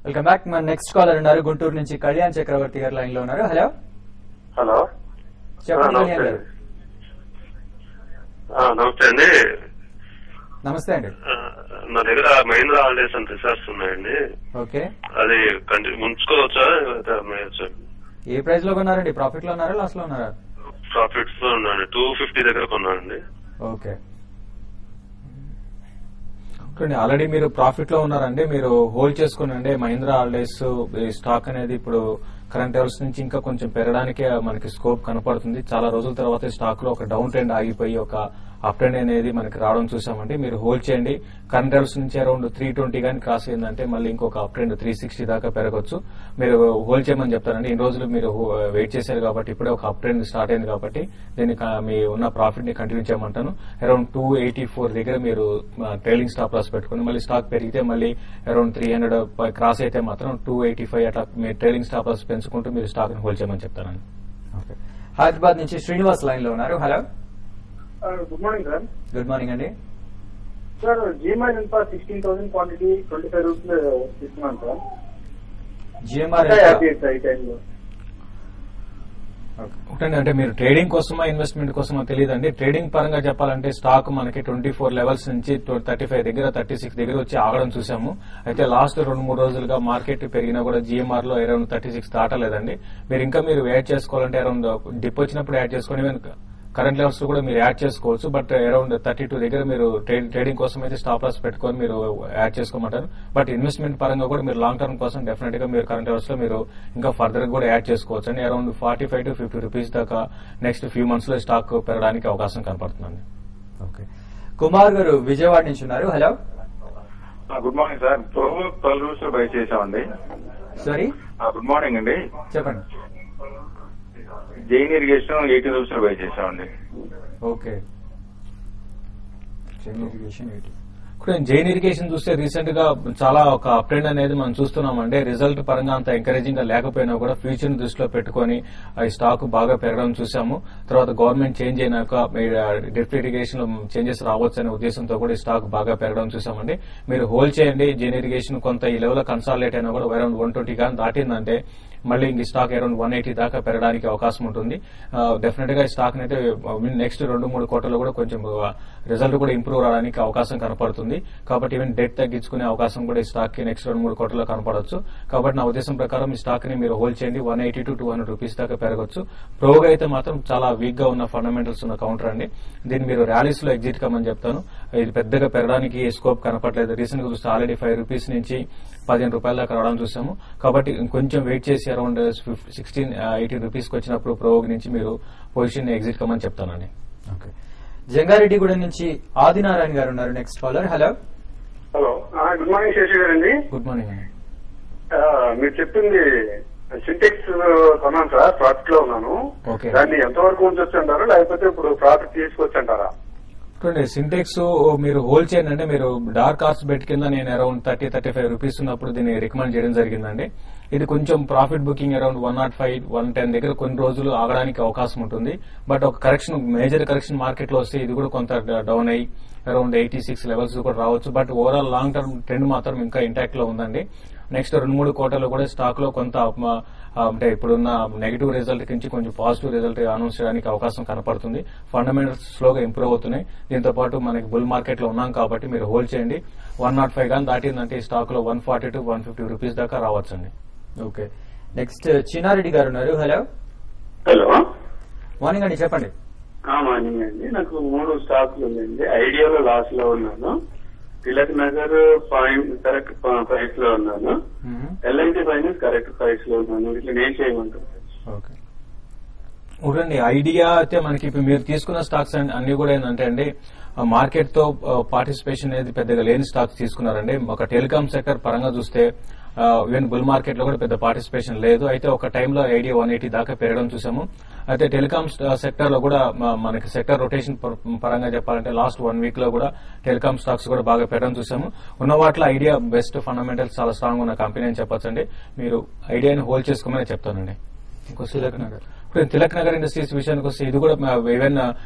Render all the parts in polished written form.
Welcome back. మన next caller ఉన్నారు గుంటూరు నుంచి కళ్యాణ్ చక్రవర్తి గారు లైన్ లో ఉన్నారు. హలో హలో చెప్పండి కళ్యాణ్ గారు. నమస్తే అండి. నమస్తే అండి. నా దగ్గర మహీంద్రా హాలిడేస్ అండ్ రిసార్ట్స్ ఉన్నాయండి. ఓకే, అది ఉంచుకోవచ్చా? ఏ ప్రైస్ లో కొన్నారండి? ప్రాఫిట్ లో ఉన్నారా, లాస్ లో ఉన్నారా? ప్రాఫిట్స్ లో ఉన్నాయండి. 250 దగ్గర కొన్నానండి. ఓకే, ఆల్రెడీ మీరు ప్రాఫిట్ లో ఉన్నారండి. మీరు హోల్డ్ చేసుకునండి. మహీంద్రా హాలిడేస్ స్టాక్ అనేది ఇప్పుడు కరెంట్ లెవెల్స్ నుంచి ఇంకా కొంచెం పెరగడానికి మనకి స్కోప్ కనపడుతుంది. చాలా రోజుల తర్వాత స్టాక్ లో ఒక డౌన్ ట్రెండ్ ఆగిపోయి ఒక అప్ ట్రెండ్ అనేది మనకి రావడం చూసామండి. మీరు హోల్డ్ చేయండి. కరెంట్ లెవెల్స్ నుంచి అరౌండ్ 320 కానీ క్రాస్ అయిందంటే మళ్ళీ ఇంకొక అప్ ట్రెండ్ 360 దాకా పెరగొచ్చు. మీరు హోల్డ్ చేయమని చెప్తారండి. ఇన్ని రోజులు మీరు వెయిట్ చేశారు కాబట్టి ఇప్పుడే ఒక అప్ ట్రెండ్ స్టార్ట్ అయింది కాబట్టి దీన్ని మీ ఉన్న ప్రాఫిట్ ని కంటిన్యూ చేయమంటాను. అరౌండ్ 284 దగ్గర మీరు ట్రైలింగ్ స్టాప్ లాస్ పెట్టుకుని మళ్ళీ స్టాక్ పెరిగితే మళ్ళీ అరౌండ్ 300 క్రాస్ అయితే మాత్రం 285 అట్లా మీరు ట్రైలింగ్ స్టాప్ లాస్ పెంచుకుంటూ మీరు స్టాక్ ని హోల్డ్ చేయమని చెప్తానండి. ఓకే, హైదరాబాద్ నుంచి శ్రీనివాస్ లైన్ లో ఉన్నారు. Hello, good morning sir. Good morning అండి. Sir GMR infra 16,000 quantity 25 rupees ఇస్తున్నాను సార్. జిఎంఆర్ అంటే మీరు ట్రేడింగ్ కోసమా ఇన్వెస్ట్మెంట్ కోసమా తెలియదండి. ట్రేడింగ్ పరంగా చెప్పాలంటే స్టాక్ మనకి 24 లెవెల్స్ నుంచి 35 దగ్గర 36 దగ్గర వచ్చి ఆగడం చూసాము. అయితే లాస్ట్ 2-3 రోజులుగా మార్కెట్ పెరిగినా కూడా జిఎంఆర్ లో అరౌండ్ 36 దాటలేదండి. మీరు ఇంకా మీరు యాడ్ చేసుకోవాలంటే అరౌండ్ డిప్ వచ్చినప్పుడు యాడ్ చేసుకుని కరెంట్ లెవెల్స్ కూడా మీరు యాడ్ చేసుకోవచ్చు. బట్ అరౌండ్ 32 దగ్గర మీరు ట్రేడింగ్ కోసం అయితే స్టాప్ లాస్ పెట్టుకొని మీరు యాడ్ చేసుకోమంటారు. బట్ ఇన్వెస్ట్మెంట్ పరంగా కూడా మీరు లాంగ్ టర్మ్ కోసం డెఫినెట్ గా మీరు కరెంట్ లెవెల్స్ లో మీరు ఇంకా ఫర్దర్ కూడా యాడ్ చేసుకోవచ్చు అండి. అరౌండ్ 45 to 50 రూపీస్ దాకా నెక్స్ట్ ఫ్యూ మంత్స్ లో స్టాక్ పెరగడానికి అవకాశం కనపడుతుందండి. ఓకే, కుమార్ గారు విజయవాడ నుంచి ఉన్నారు. Hello, good morning sir. 12 rupees by చేసామండి. సారీ, గుడ్ మార్నింగ్ అండి. చెప్పండి. జైన్ ఇరిగేషన్ 18 రూపీస్ బై చేసామండి. ఓకే, జైన్ ఇరిగేషన్ చూస్తే రీసెంట్ గా చాలా ఒక అప్ ట్రెండ్ అనేది మనం చూస్తున్నామండి. రిజల్ట్ పరంగా అంత ఎంకరేజింగ్ గా లేకపోయినా కూడా ఫ్యూచర్ ని దృష్టిలో పెట్టుకుని ఈ స్టాక్ బాగా పెరగడం చూసాము. తర్వాత గవర్నమెంట్ చేంజ్ అయినాక డ్రిప్ ఇరిగేషన్ లో చేంజెస్ రావచ్చు అనే ఉద్దేశంతో కూడా ఈ స్టాక్ బాగా పెరగడం చూసామండి. మీరు హోల్డ్ చేయండి. జైన్ ఇరిగేషన్ కొంత ఈ లెవెల్ కన్సాలిడేట్ అయినా కూడా అరౌండ్ 120 కానీ దాటిందంటే మళ్ళీ ఇంక స్టాక్ అరౌండ్ 180 దాకా పెరగడానికి అవకాశం ఉంటుంది. డెఫినెట్ గా ఈ స్టాక్ అయితే నెక్స్ట్ 2-3 క్వార్టర్లో కూడా కొంచెం రిజల్ట్ కూడా ఇంప్రూవ్ అవడానికి అవకాశం కనపడుతుంది. కాబట్టి ఈవెన్ డెట్ తగ్గించుకునే అవకాశం కూడా ఈ స్టాక్ కి నెక్స్ట్ 2-3 క్వార్టర్లో కనపడవచ్చు. కాబట్టి నా ఉద్దేశం ప్రకారం ఈ స్టాక్ ని మీరు హోల్డ్ చేయండి. 180 to 200 రూపీస్ దాకా పెరగచ్చు. ప్రోగా అయితే మాత్రం చాలా వీక్ గా ఉన్న ఫండమెంటల్స్ ఉన్న కౌంటర్ అండి. దీన్ని మీరు ర్యాలీస్ లో ఎగ్జిట్ కమ్మని చెప్తాను. ఇది పెద్దగా పెరగడానికి స్కోప్ కనపడలేదు. రీసెంట్ గా చూస్తే ఆల్రెడీ 5 రూపీస్ నుంచి 15 రూపాయల దాకా రావడం చూసాము. కాబట్టి కొంచెం వెయిట్ చేసి అరౌండ్ 16-18 రూపీస్ కి వచ్చినప్పుడు ప్రోగ్ నుంచి మీరు పొజిషన్ ఎగ్జిట్ కమ్మని చెప్తానండి. ఓకే, జంగారెడ్డిగూడ నుంచి ఆదినారాయణ గారు ఉన్నారు. Next caller. Hello, hello, good morning Seshi గారండి. గుడ్ మార్నింగ్ అండి. మీరు చెప్పింది సింటెక్స్ కొన్నాను సార్, ప్రాఫిట్ లో ఉన్నాను. దాన్ని ఎంతవరకు ఉంచొచ్చు అంటారా, లేకపోతే ఇప్పుడు ప్రాఫిట్ తీసుకొచ్చి అంటారా? సింటెక్స్ మీరు హోల్డ్ చేయండి. అంటే మీరు డార్క్ హార్స్ బెట్ కింద నేను అరౌండ్ 30-35 రూపీస్ ఉన్నప్పుడు దీన్ని రికమెండ్ చేయడం జరిగిందండి. ఇది కొంచెం ప్రాఫిట్ బుకింగ్ అరౌండ్ 105-110 దగ్గర కొన్ని రోజులు ఆగడానికి అవకాశం ఉంటుంది. బట్ ఒక కరెక్షన్, మేజర్ కరెక్షన్ మార్కెట్ లో వస్తే ఇది కూడా కొంత డౌన్ అయ్యి అరౌండ్ 86 లెవెల్స్ కూడా రావచ్చు. But overall long term trend మాత్రం ఇంకా ఇంటాక్ట్ లో ఉందండి. నెక్స్ట్ 2-3 క్వార్టర్లు కూడా స్టాక్ లో కొంత అంటే ఇప్పుడున్న నెగిటివ్ రిజల్ట్ నుంచి కొంచెం పాజిటివ్ రిజల్ట్ అనౌన్స్ చేయడానికి అవకాశం కనపడుతుంది. ఫండమెంటల్స్ స్లోగా ఇంప్రూవ్ అవుతున్నాయి. దీంతో పాటు మనకి బుల్ మార్కెట్ లో ఉన్నాం కాబట్టి మీరు హోల్డ్ చేయండి. 105 కానీ దాటిందంటే ఈ స్టాక్ లో 140 to 150 రూపీస్ దాకా రావచ్చండి. ఓకే, నెక్స్ట్ చిన్నారెడ్డి గారు ఉన్నారు. హలో, హలో, మార్నింగ్ అండి, చెప్పండి. మార్నింగ్ అండి. నాకు 3 స్టాక్లు ఉన్నాయండి. ఐడియాలో లాస్ లో ఉన్నాను. తిలక్ నగర్ కరెక్ట్ ప్రైస్ లో ఉన్నాను. ఎల్ఐసి ఫైనాన్స్ కరెక్ట్ ప్రైస్ లో ఉన్నాను. ఇట్లా నేను చేయమంటాను. ఓకే, చూడండి ఐడియా అయితే మనకి ఇప్పుడు మీరు తీసుకున్న స్టాక్స్ అన్ని కూడా ఏంటంటే అండి మార్కెట్ తో పార్టిసిపేషన్ అనేది పెద్దగా లేని స్టాక్స్ తీసుకున్నారండి. ఒక టెలికాం సెక్టర్ పరంగా చూస్తే ఈవెన్ బుల్ మార్కెట్ లో కూడా పెద్ద పార్టిసిపేషన్ లేదు. అయితే ఒక టైంలో ఐడియా 180 దాకా పెరగడం చూసాము. అయితే టెలికాం సెక్టర్ లో కూడా మనకి సెక్టర్ రొటేషన్ పరంగా చెప్పాలంటే లాస్ట్ 1 వీక్ లో కూడా టెలికాం స్టాక్స్ కూడా బాగా పెరగడం చూసాము. ఉన్న వాటిలో ఐడియా బెస్ట్ ఫండమెంటల్స్ చాలా స్ట్రాంగ్ ఉన్న కంపెనీ అని చెప్పొచ్చండి. మీరు ఐడియాని హోల్డ్ చేసుకోమని చెప్తానండి. ఇంకో ఇప్పుడు తిలక్ నగర్ ఇండస్ట్రీస్ విషయానికి వస్తే ఇది కూడా ఈవెన్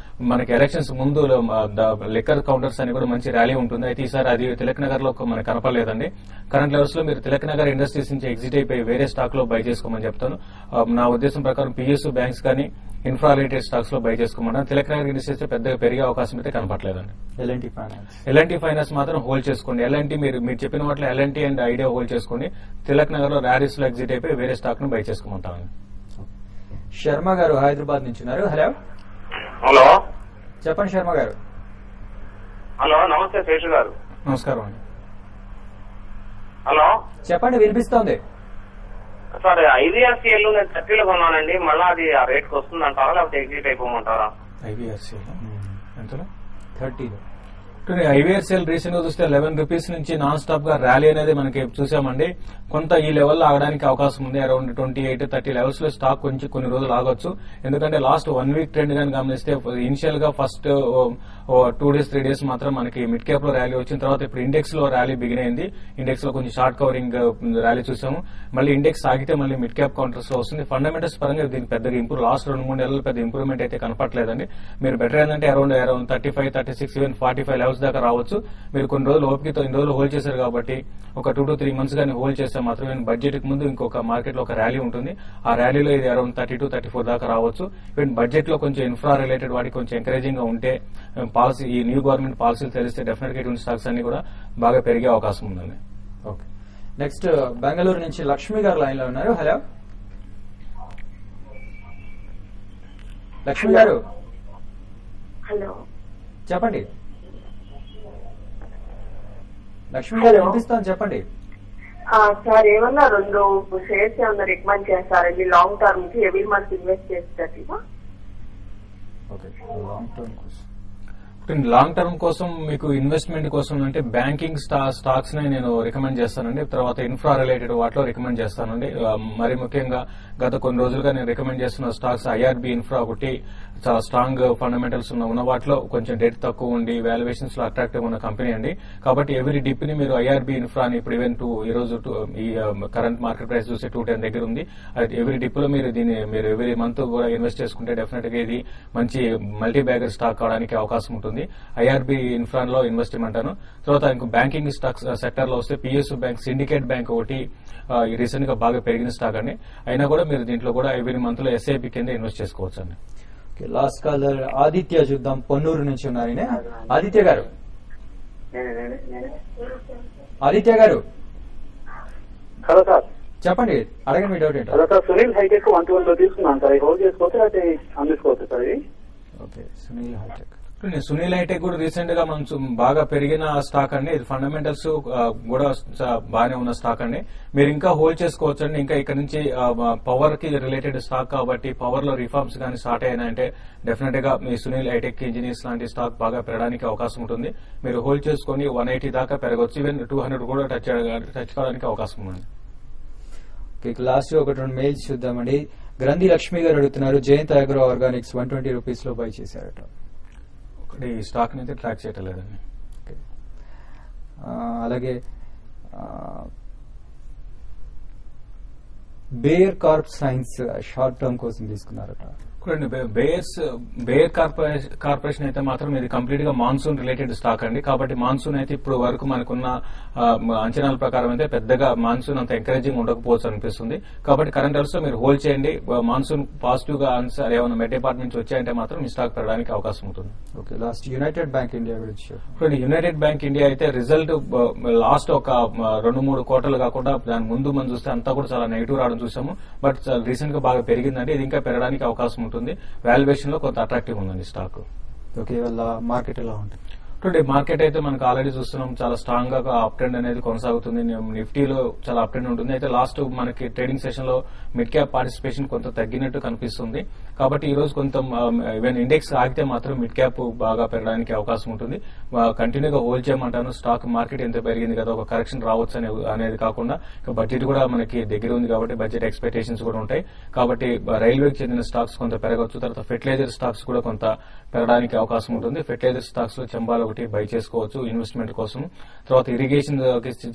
మనకి ఎలక్షన్స్ ముందు లిక్కర్ కౌంటర్స్ అని కూడా మంచి ర్యాలీ ఉంటుంది. అయితే ఈసారి అది తిలక్ నగర్ లో మనకు కనపడలేదండి. కరెంట్ లెవెల్స్ లో మీరు తిలక్ నగర్ ఇండస్ట్రీస్ నుంచి ఎగ్జిట్ అయిపోయి వేరే స్టాక్ లో బై చేసుకోమని చెప్తాను. నా ఉద్దేశం ప్రకారం పిఎస్యూ బ్యాంక్స్ కానీ ఇన్ఫ్రా రిలేటెడ్ స్టాక్స్ లో బై చేసుకోమన్నా. తిలక్ నగర్ ఇండస్ట్రీస్ పెద్దగా పెరిగే అవకాశం అయితే కనపట్లేదండి. ఎల్ఎన్టీ ఫైనాన్స్ మాత్రం హోల్డ్ చేసుకోండి. ఎల్ఎన్టీ మీరు చెప్పిన వాటిలో ఎల్ఎన్టీ అండ్ ఐడియా హోల్డ్ చేసుకోండి. తిలక్ నగర్ లో ర్యాలీస్ లో ఎగ్జిట్ అయిపోయి వేరే స్టాక్ ను బై చేసుకోమంటాను. శర్మ గారు హైదరాబాద్ నుంచి ఉన్నారు. హలో హలో చెప్పండి శర్మ గారు. హలో నమస్తే శేషు గారు. నమస్కారం అండి. హలో చెప్పండి వినిపిస్తోంది. సార్ ఐవీఆర్సీఎల్ నేను 30లో కొన్నానండి. మళ్ళీ అది ఆ రేట్కి వస్తుంది అంటారా లేకపోతే ఎగ్జిట్ అయిపోమంటారా? ఐవీఆర్సీఎల్ ఎంతలో? 30లో. ఐవీఆర్సీఎల్ రీసెంట్ గా చూస్తే 11 రూపీస్ నుంచి నాన్ స్టాప్ గా ర్యాలీ అనేది మనకి చూసామండి. కొంత ఈ లెవెల్లో ఆగడానికి అవకాశం ఉంది. అరౌండ్ 28-30 లెవెల్స్ లో స్టాక్ కొన్ని రోజులు ఆగొచ్చు. ఎందుకంటే లాస్ట్ 1 వీక్ ట్రెండ్ గాని గమనిస్తే ఇనిషియల్ గా ఫస్ట్ 2 days 3 days మాత్రం మనకి మిడ్ క్యాప్ లో ర్యాలీ వచ్చిన తర్వాత ఇప్పుడు ఇండెక్స్ లో ర్యాలీ బిగిన్ అయింది. ఇండెక్స్ లో కొంచెం షార్ట్ కవరింగ్ ర్యాలీ చూసాము. మళ్ళీ ఇండెక్స్ ఆగితే మళ్ళీ మిడ్ క్యాప్ కౌంటర్స్ లో వస్తుంది. ఫండమెంటల్స్ పరంగా దీనికి పెద్దగా ఇంప్రూవ్ లాస్ట్ 2-3 నెలలు పెద్ద ఇంప్రూవ్మెంట్ అయితే కనపట్లేదండి. మీరు బెటర్ ఏంటంటే అరౌండ్ 35, 36, ఈవెన్ 45 లెవెల్స్ దాకా రావచ్చు. మీరు కొన్ని రోజులు ఓపికతో ఇన్ని రోజులు హోల్డ్ చేశారు కాబట్టి ఒక 2 to 3 months గానీ హోల్డ్ చేస్తే మాత్రం బడ్జెట్ కి ముందు ఇంకొక మార్కెట్ లో ఒక ర్యాలీ ఉంటుంది. ఆ ర్యాలీలో ఇది అరౌండ్ 32-34 దాకా రావచ్చు. ఈవెన్ బడ్జెట్ లో కొంచెం ఇన్ఫ్రా రిలేటెడ్ వాటికి కొంచెం ఎంకరేజింగ్ గా ఉంటే పాలసీ ఈ న్యూ గవర్నమెంట్ పాలసీలు తెలిస్తే డెఫినెట్ గా ఇటువంటి స్టాక్స్ అన్ని కూడా బాగా పెరిగే అవకాశం ఉందండి. ఓకే నెక్స్ట్ బెంగళూరు నుంచి లక్ష్మి గారు లైన్ లో ఉన్నారు. హలో లక్ష్మి గారు. హలో చెప్పండి లక్ష్మి గారు వినిపిస్తాను చెప్పండి. సార్ ఏమన్నా 2 షేర్స్ ఏమన్నా రికమెండ్ చేస్తారండి లాంగ్ టర్మ్ కి ఎవ్రీ మంత్ ఇన్వెస్ట్ చేసేటట్టుగా? లాంగ్ టర్మ్ కోసం మీకు ఇన్వెస్ట్మెంట్ కోసం అంటే బ్యాంకింగ్ స్టాక్స్ ని నేను రికమెండ్ చేస్తానండి. తర్వాత ఇన్ఫ్రా రిలేటెడ్ వాటిలో రికమెండ్ చేస్తానండి. మరి ముఖ్యంగా గత కొన్ని రోజులుగా నేను రికమెండ్ చేస్తున్న స్టాక్స్ ఐఆర్బీ ఇన్ఫ్రా ఒకటి చాలా స్ట్రాంగ్ ఫండమెంటల్స్ ఉన్న వాటిలో కొంచెం డెట్ తక్కువ ఉండి వాల్యుయేషన్స్ లో అట్రాక్టివ్ ఉన్న కంపెనీ అండి. కాబట్టి ఎవరీ డిప్ ని మీరు ఐఆర్బీ ఇన్ఫ్రాని ఇప్పుడు ఈవెన్ ఈ రోజు ఈ కరెంట్ మార్కెట్ ప్రైస్ చూస్తే 210 దగ్గర ఉంది. ఎవరీ డిప్ లో మీరు దీన్ని మీరు ఎవరీ మంత్ కూడా ఇన్వెస్ట్ చేసుకుంటే డెఫినెట్ గా ఇది మంచి మల్టీ బ్యాగర్ స్టాక్ అవడానికి అవకాశం ఉంటుంది. ఐఆర్బీ ఇన్ఫ్రాలో ఇన్వెస్ట్ చేయమంటాను. తర్వాత ఇంకో బ్యాంకింగ్ స్టాక్స్ సెక్టర్ లో వస్తే పిఎస్యూ బ్యాంక్, సిండికేట్ బ్యాంక్ ఒకటి రీసెంట్ గా బాగా పెరిగిన స్టాక్ అండి. అయినా కూడా మీరు దీంట్లో కూడా ఎవరీ మంత్ లో ఎస్ఐపి కింద ఇన్వెస్ట్ చేసుకోవచ్చు అండి. లాస్ట్ కాలర్ ఆదిత్య చూద్దాం. పొన్నూరు నుంచి ఉన్నారు. ఆదిత్య గారు. ఆదిత్య గారు హలో సార్ చెప్పండి అడగండి మీ డౌట్ ఏంటో. హలో సార్ సునీల్ హైటెక్ 112 లో తీసుకున్నాను సార్. హోల్డ్ చేసుకోవచ్చు అయితే అందించుకోవచ్చు సార్ ఇది? ఓకే సునీల్ హైటెక్. సునీల్ హైటెక్ కూడా రీసెంట్ గా మనం బాగా పెరిగిన స్టాక్ అండి. ఇది ఫండమెంటల్స్ కూడా బాగానే ఉన్న స్టాక్ అండి. మీరు ఇంకా హోల్డ్ చేసుకోవచ్చు అండి. ఇంకా ఇక్కడ నుంచి పవర్ కి రిలేటెడ్ స్టాక్ కాబట్టి పవర్ లో రిఫార్మ్స్ కానీ స్టార్ట్ అయినాయంటే డెఫినెట్ గా మీ సునీల్ హైటెక్ ఇంజనీర్స్ లాంటి స్టాక్ బాగా పెరగడానికి అవకాశం ఉంటుంది. మీరు హోల్డ్ చేసుకుని 180 దాకా పెరగవచ్చు. ఈవెన్ 200 కూడా టచ్ కావడానికి అవకాశం ఉంది. లాస్ట్ ఒక 2 మెయిల్స్ చూద్దామండి. గ్రంథి లక్ష్మి గారు అడుగుతున్నారు. జయంత్ అగ్రో ఆర్గానిక్స్ 120 రూపీస్ లో బై చేశారట. ఈ స్టాక్ అయితే ట్రాక్ చేయటం లేదండి. అలాగే Bayer crop science short term కోసం తీసుకున్నారట. బేయర్ కార్పొరేషన్ అయితే మాత్రం ఇది కంప్లీట్ గా మాన్సూన్ రిలేటెడ్ స్టాక్ అండి. కాబట్టి మాన్సూన్ అయితే ఇప్పుడు వరకు మనకున్న అంచనాల ప్రకారం అయితే పెద్దగా మాన్సూన్ అంత ఎంకరేజింగ్ ఉండకపోవచ్చు అనిపిస్తుంది. కాబట్టి కరెంట్ లెవెల్స్ లో మీరు హోల్డ్ చేయండి. మాన్సూన్ పాజిటివ్ గా ఆన్సర్ ఏమైనా మెడ్ డిపార్ట్మెంట్ నుంచి వచ్చాయంటే మాత్రం ఈ స్టాక్ పెరగడానికి అవకాశం ఉంటుంది. Okay last United bank India గురించి. ఇప్పుడు యునైటెడ్ బ్యాంక్ ఇండియా అయితే రిజల్ట్ లాస్ట్ ఒక 2-3 క్వార్టర్లు కాకుండా దాని ముందు మనం చూస్తే అంతా కూడా చాలా నెగిటివ్ రావడం చూసాము. బట్ రీసెంట్ గా బాగా పెరిగిందంటే ఇది ఇంకా పెరగడానికి అవకాశం ఉంటుంది. వాల్యుయేషన్ లో కొంత అట్రాక్టివ్ ఉందండి స్టాక్. ఓకే వాళ్ళ మార్కెట్ ఎలా ఉంటుంది? మార్కెట్ అయితే మనకు ఆల్రెడీ చూస్తున్నాం చాలా స్ట్రాంగ్ గా అప్ ట్రెండ్ అనేది కొనసాగుతుంది. నిఫ్టీలో చాలా అప్ ట్రెండ్ ఉంటుంది. అయితే లాస్ట్ మనకి ట్రేడింగ్ సెషన్ లో మిడ్ క్యాప్ పార్టిసిపేషన్ కొంత తగ్గినట్టు కనిపిస్తుంది. కాబట్టి ఈ రోజు కొంత ఈవెన్ ఇండెక్స్ ఆగితే మాత్రం మిడ్ క్యాప్ బాగా పెరగడానికి అవకాశం ఉంటుంది. కంటిన్యూగా హోల్డ్ చేయమంటాను. స్టాక్ మార్కెట్ ఎంత పెరిగింది కదా ఒక కరెక్షన్ రావచ్చు అనేది కాకుండా బడ్జెట్ కూడా మనకి దగ్గర ఉంది కాబట్టి బడ్జెట్ ఎక్స్పెక్టేషన్స్ కూడా ఉంటాయి. కాబట్టి రైల్వేకి చెందిన స్టాక్స్ కొంత పెరగవచ్చు. తర్వాత ఫెర్టిలైజర్ స్టాక్స్ కూడా కొంత పెరగడానికి అవకాశం ఉంటుంది. ఫెర్టిలైజర్ స్టాక్స్ లో చెంబాల బై చేసుకోవచ్చు ఇన్వెస్ట్మెంట్ కోసం. తర్వాత ఇరిగేషన్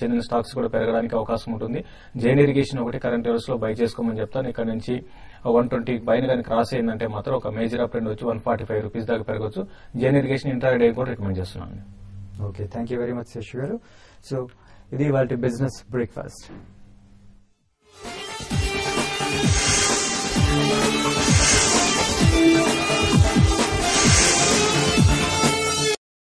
చెందిన స్టాక్స్ కూడా పెరగడానికి అవకాశం ఉంటుంది. జైన్ ఇరిగేషన్ ఒకటి కరెంట్ లెవెల్స్ లో బై చేసుకోమని చెప్తాను. ఇక్కడ నుంచి 120 పైన కానీ క్రాస్ అయిందంటే మాత్రం ఒక మేజర్ అప్ ట్రెండ్ వచ్చి 145 రూపీస్ దాకా పెరగచ్చు. జైన్ ఇరిగేషన్ ఇంట్రాడే కూడా రికమెండ్ చేస్తున్నాను. Okay, thank you very much Shashi garu. So ఇది వాళ్ళ బిజినెస్ బ్రేక్ఫాస్ట్.